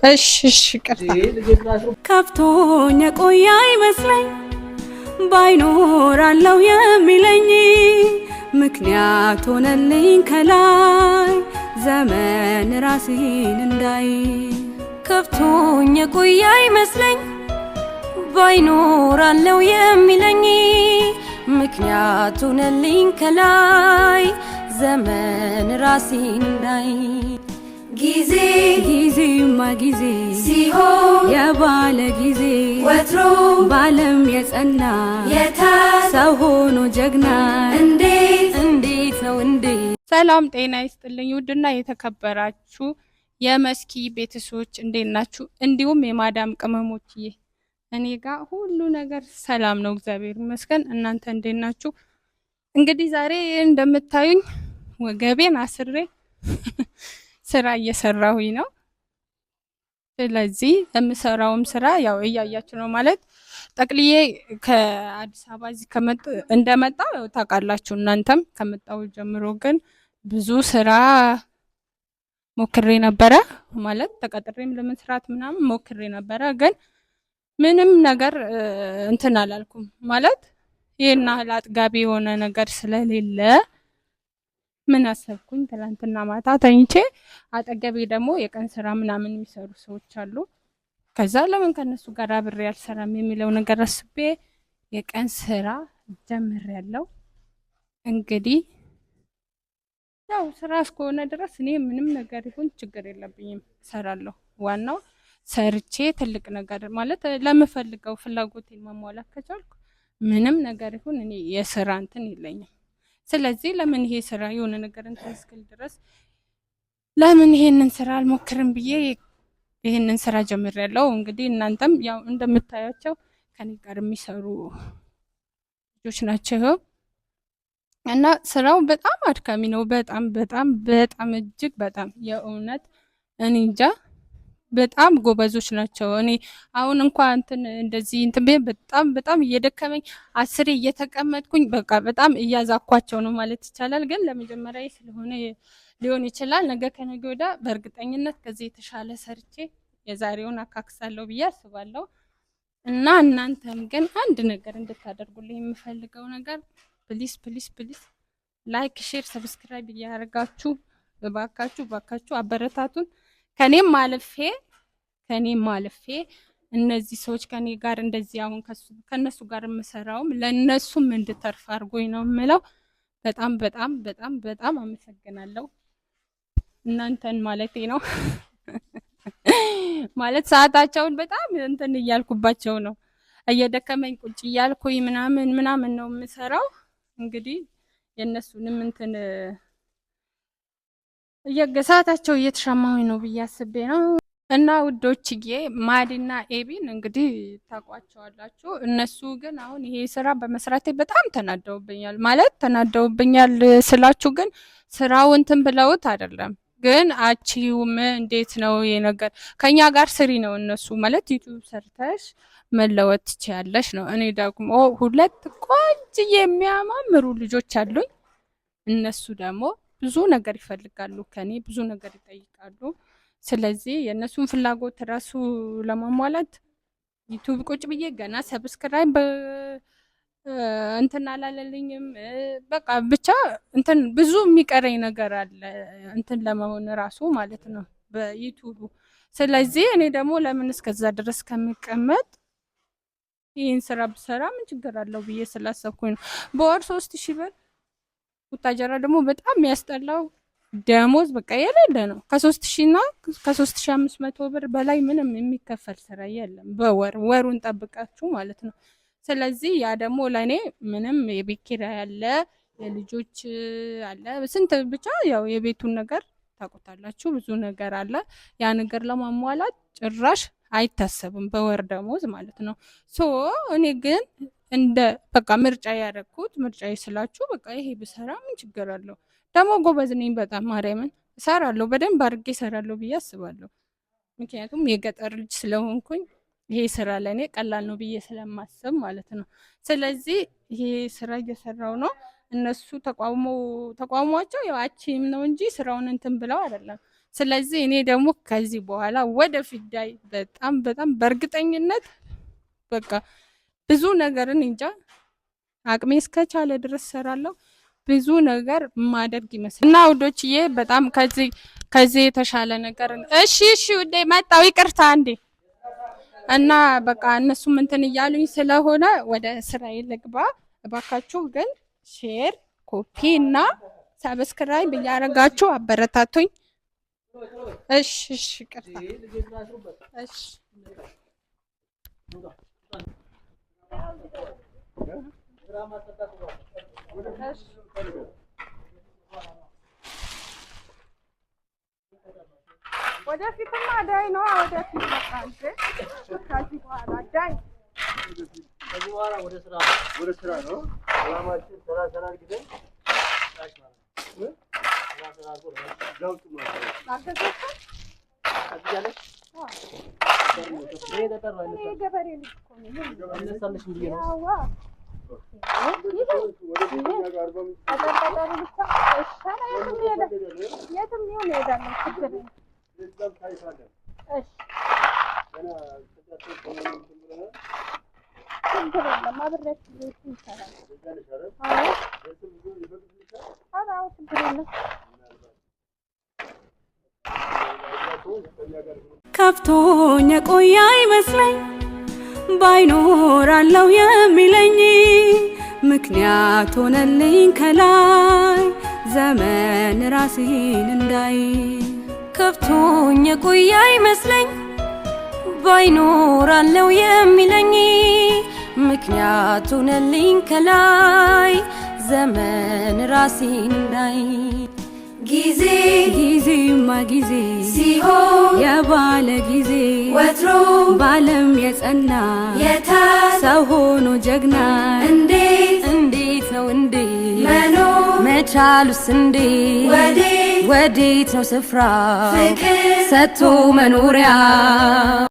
እሺ ቅርታ ከፍቶኝ የቆየ አይመስለኝ ባይኖራለው የሚለኝ ምክንያት ሆነልኝ ከላይ ዘመን ራሴን እንዳይ ከፍቶኝ የቆየ አይመስለኝ ባይኖራለው የሚለኝ ምክንያት ሆነልኝ ከላይ ዘመን ራሴን እንዳይ ጊዜማ ጊዜ ሲሆን የባለ ጊዜ ወትሮ ባለም የጸና ሰው ሆኖ ጀግና እንዴት ነው እንዴ። ሰላም ጤና ይስጥልኝ ውድና የተከበራችሁ የመስኪ ቤተሰቦች እንዴት ናችሁ? እንዲሁም የማዳም ቅመሞችዬ እኔ ጋር ሁሉ ነገር ሰላም ነው እግዚአብሔር ይመስገን። እናንተ እንዴት ናችሁ? እንግዲህ ዛሬ እንደምታዩኝ ወገቤን አስሬ ስራ እየሰራሁኝ ነው። ስለዚህ የምሰራውም ስራ ያው እያያችሁ ነው ማለት ጠቅልዬ ከአዲስ አበባ እዚህ እንደመጣሁ ያው ታውቃላችሁ እናንተም ከመጣሁ ጀምሮ ግን ብዙ ስራ ሞክሬ ነበረ ማለት ተቀጥሬም ለመስራት ምናምን ሞክሬ ነበረ ግን ምንም ነገር እንትን አላልኩም ማለት ይሄን ያህል አጥጋቢ የሆነ ነገር ስለሌለ ምን አሰብኩኝ ትላንትና ማታ ተኝቼ አጠገቤ ደግሞ የቀን ስራ ምናምን የሚሰሩ ሰዎች አሉ። ከዛ ለምን ከነሱ ጋር አብሬ አልሰራም የሚለው ነገር አስቤ የቀን ስራ ጀምሬያለሁ። እንግዲህ ያው ስራ እስከሆነ ድረስ እኔ ምንም ነገር ይሁን ችግር የለብኝም እሰራለሁ። ዋናው ሰርቼ ትልቅ ነገር ማለት ለምፈልገው ፍላጎቴን ማሟላት ከቻልኩ ምንም ነገር ይሁን እኔ የስራ እንትን የለኝም። ስለዚህ ለምን ይሄ ስራ የሆነ ነገር እንትን እስክል ድረስ ለምን ይሄንን ስራ አልሞክርም ብዬ ይሄንን ስራ ጀምሬያለሁ። እንግዲህ እናንተም ያው እንደምታያቸው ከኔ ጋር የሚሰሩ ልጆች ናቸው እና ስራው በጣም አድካሚ ነው። በጣም እጅግ በጣም የእውነት እኔ እንጃ በጣም ጎበዞች ናቸው። እኔ አሁን እንኳን እንደዚህ በጣም እየደከመኝ አስሬ እየተቀመጥኩኝ በቃ በጣም እያዛኳቸው ነው ማለት ይቻላል። ግን ለመጀመሪያ ስለሆነ ሊሆን ይችላል ነገ ከነገ ወዲያ በእርግጠኝነት ከዚህ የተሻለ ሰርቼ የዛሬውን አካክሳለሁ ብዬ አስባለሁ። እና እናንተም ግን አንድ ነገር እንድታደርጉልኝ የምፈልገው ነገር ፕሊስ ላይክ፣ ሼር፣ ሰብስክራይብ እያደረጋችሁ እባካችሁ አበረታቱን። ከኔም አልፌ እነዚህ ሰዎች ከኔ ጋር እንደዚህ አሁን ከነሱ ጋር የምሰራውም ለነሱም እንድተርፍ አድርጎኝ ነው የምለው። በጣም አመሰግናለሁ እናንተን ማለቴ ነው። ማለት ሰዓታቸውን በጣም እንትን እያልኩባቸው ነው እየደከመኝ ቁጭ እያልኩኝ ምናምን ነው የምሰራው። እንግዲህ የነሱንም እንትን ሰዓታቸው እየተሻማሁኝ ነው ብዬ አስቤ ነው። እና ውዶችዬ ማዲና ኤቢን እንግዲህ ታውቋቸዋላችሁ። እነሱ ግን አሁን ይሄ ስራ በመስራቴ በጣም ተናደውብኛል ስላችሁ ግን ስራው እንትን ብለውት አይደለም ግን አቺውም እንዴት ነው ይሄ ነገር ከኛ ጋር ስሪ ነው እነሱ ማለት ዩቲዩብ ሰርተሽ መለወጥ ትችያለሽ ነው። እኔ ደግሞ ሁለት ቆንጆ የሚያማምሩ ልጆች አሉኝ። እነሱ ደግሞ ብዙ ነገር ይፈልጋሉ ከኔ ብዙ ነገር ይጠይቃሉ። ስለዚህ የነሱን ፍላጎት ራሱ ለማሟላት ዩቲዩብ ቁጭ ብዬ ገና ሰብስክራይብ እንትን አላለልኝም። በቃ ብቻ እንትን ብዙ የሚቀረኝ ነገር አለ እንትን ለመሆን ራሱ ማለት ነው በዩቲዩብ። ስለዚህ እኔ ደግሞ ለምን እስከዛ ድረስ ከመቀመጥ ይህን ስራ ብሰራ ምን ችግር አለው ብዬ ስላሰብኩኝ ነው። በወር 3000 ብር ቡታጀራ ደግሞ በጣም የሚያስጠላው ደሞዝ በቃ የሌለ ነው። ከ3000 እና ከ3500 ብር በላይ ምንም የሚከፈል ስራ የለም ወሩን ጠብቃችሁ ማለት ነው። ስለዚህ ያ ደግሞ ለኔ ምንም የቤት ኪራይ አለ፣ የልጆች አለ፣ ስንት ብቻ ያው የቤቱን ነገር ታውቁታላችሁ፣ ብዙ ነገር አለ። ያ ነገር ለማሟላት ጭራሽ አይታሰብም በወር ደሞዝ ማለት ነው። እኔ ግን እንደ በቃ ምርጫ ያደረኩት ምርጫዬ ስላችሁ በቃ ይሄ ብሰራ ምን ችግር አለው? ደግሞ ጎበዝ ነኝ በጣም ማርያምን እሰራለሁ፣ በደንብ አድርጌ እሰራለሁ ብዬ አስባለሁ። ምክንያቱም የገጠር ልጅ ስለሆንኩኝ ይሄ ስራ ለኔ ቀላል ነው ብዬ ስለማስብ ማለት ነው። ስለዚህ ይሄ ስራ እየሰራው ነው። እነሱ ተቋሟቸው ያው አቺም ነው እንጂ ስራውን እንትን ብለው አይደለም። ስለዚህ እኔ ደግሞ ከዚህ በኋላ ወደፊት ዳይ በጣም በጣም በእርግጠኝነት በቃ ብዙ ነገርን እንጃ አቅሜ እስከቻለ ድረስ ሰራለሁ። ብዙ ነገር ማደርግ ይመስላል እና ውዶችዬ በጣም ከዚህ የተሻለ ነገር እሺ ውዴ መጣው ይቅርታ እንዴ እና በቃ እነሱም እንትን እያሉኝ ስለሆነ ወደ ስራዬ ልግባ። እባካችሁ ግን ሼር፣ ኮፒ እና ሰብስክራይብ እያደረጋችሁ አበረታቱኝ። እሺ ይቅርታ እሺ ወደፊትማ ዳይ ነው ወደፊት በቃ እንጂ ከዚህ በኋላ ዳይ ከዚህ በኋላ ወደ ስራ ነው ሰላማችን ስራ አድርገን ታች ማለት ነው ስራ አድርጎ ዳውጥ ማለት ነው አዲያለሽ ይሄ ተጠራ ነው ገበሬ ልጅ እኮ ነው እነሳለሽ እንዴ ነው አዋ የትም ይሁን እሄዳለሁ ችግር የለም። አብሬያችሁ ይሰራል። አዎ ችግር የለም። ከፍቶኝ የቆየ አይመስለኝ ባይኖራለው የሚለኝ ምክንያት ሆነልኝ ከላይ ዘመን ራሴን እንዳይ። ከፍቶኝ የቆየ አይመስለኝ ባይኖራለው የሚለኝ ምክንያት ሆነልኝ ከላይ ዘመን ራሴን እንዳይ። ጊዜማ ጊዜ ሲሆን የባለ ጊዜ ወትሮ ባለም የጸና ሰው ሆኖ ጀግና እንዴት ነው እንዴ መቻሉስ እንዴ ወዴት ነው ስፍራ ሰጥቶ መኖሪያ